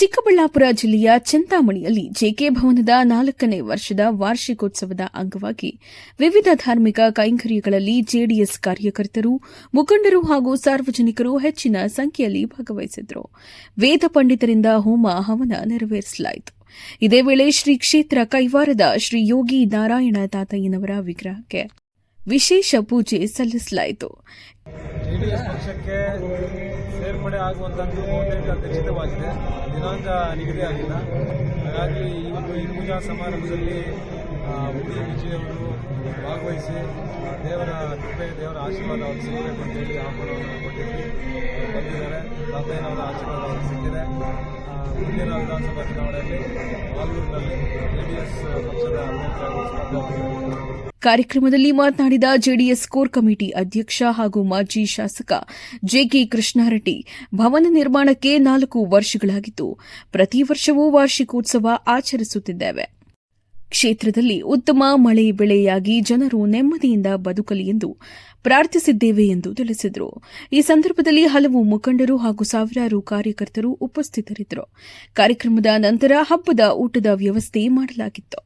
ಚಿಕ್ಕಬಳ್ಳಾಪುರ ಜಿಲ್ಲೆಯ ಚಿಂತಾಮಣಿಯಲ್ಲಿ ಜೆಕೆ ಭವನದ 4ನೇ ವರ್ಷದ ವಾರ್ಷಿಕೋತ್ಸವದ ಅಂಗವಾಗಿ ವಿವಿಧ ಧಾರ್ಮಿಕ ಕೈಂಕರ್ಯಗಳಲ್ಲಿ ಜೆಡಿಎಸ್ ಕಾರ್ಯಕರ್ತರು, ಮುಖಂಡರು ಹಾಗೂ ಸಾರ್ವಜನಿಕರು ಹೆಚ್ಚಿನ ಸಂಖ್ಯೆಯಲ್ಲಿ ಭಾಗವಹಿಸಿದ್ದರು. ವೇದ ಪಂಡಿತರಿಂದ ಹೋಮ ಹವನ ನೆರವೇರಿಸಲಾಯಿತು. ಇದೇ ವೇಳೆ ಶ್ರೀ ಕ್ಷೇತ್ರ ಕೈವಾರದ ಶ್ರೀ ಯೋಗಿ ನಾರಾಯಣ ತಾತಯ್ಯನವರ ವಿಗ್ರಹಕ್ಕೆ ವಿಶೇಷ ಪೂಜೆ ಸಲ್ಲಿಸಲಾಯಿತು. ಜೆಡಿಎಸ್ ಪಕ್ಷಕ್ಕೆ ಸೇರ್ಪಡೆ ಆಗುವಂತದ್ದು ಬಹುತೇಕ ಖಚಿತವಾಗಿದೆ. ದಿನಾಂಕ ನಿಗದಿಯಾಗಿಲ್ಲ. ಹಾಗಾಗಿ ಇವತ್ತು ಈ ಪೂಜಾ ಸಮಾರಂಭದಲ್ಲಿ ಉಡಿ ವಿಜಯ್ ಅವರು ಭಾಗವಹಿಸಿ ದೇವರ ಕೃಪೆ, ದೇವರ ಆಶೀರ್ವಾದ ಅವರು ಸಿಗಬೇಕು ಅಂತೇಳಿ ಆಹ್ವಾನವನ್ನು ಕೊಟ್ಟಿದ್ವಿ. ಬಂದಿದ್ದಾರೆ. ತಾತಯ್ಯನವರ ಆಶೀರ್ವಾದ ಅವರು ಸಿಕ್ಕಿದೆ. ಮುಂದಿನ ವಿಧಾನಸಭಾ ಚುನಾವಣೆಯಲ್ಲಿ ಆಲೂರಿನಲ್ಲಿ ಜೆಡಿಎಸ್ ಪಕ್ಷದ ಅಭ್ಯರ್ಥಿಯಾಗಿ ಸ್ಪರ್ಧೆ. ಕಾರ್ಯಕ್ರಮದಲ್ಲಿ ಮಾತನಾಡಿದ ಜೆಡಿಎಸ್ ಕೋರ್ ಕಮಿಟಿ ಅಧ್ಯಕ್ಷ ಹಾಗೂ ಮಾಜಿ ಶಾಸಕ ಜೆಕೆ ಕೃಷ್ಣಾರೆಡ್ಡಿ, ಭವನ ನಿರ್ಮಾಣಕ್ಕೆ 4 ವರ್ಷಗಳಾಗಿದ್ದು ಪ್ರತಿ ವರ್ಷವೂ ವಾರ್ಷಿಕೋತ್ಸವ ಆಚರಿಸುತ್ತಿದ್ದೇವೆ. ಕ್ಷೇತ್ರದಲ್ಲಿ ಉತ್ತಮ ಮಳೆ ಬೆಳೆಯಾಗಿ ಜನರು ನೆಮ್ಮದಿಯಿಂದ ಬದುಕಲಿ ಎಂದು ಪ್ರಾರ್ಥಿಸಿದ್ದೇವೆ ಎಂದು ತಿಳಿಸಿದರು. ಈ ಸಂದರ್ಭದಲ್ಲಿ ಹಲವು ಮುಖಂಡರು ಹಾಗೂ ಸಾವಿರಾರು ಕಾರ್ಯಕರ್ತರು ಉಪಸ್ಥಿತರಿದ್ದರು. ಕಾರ್ಯಕ್ರಮದ ನಂತರ ಹಬ್ಬದ ಊಟದ ವ್ಯವಸ್ಥೆ ಮಾಡಲಾಗಿತ್ತು.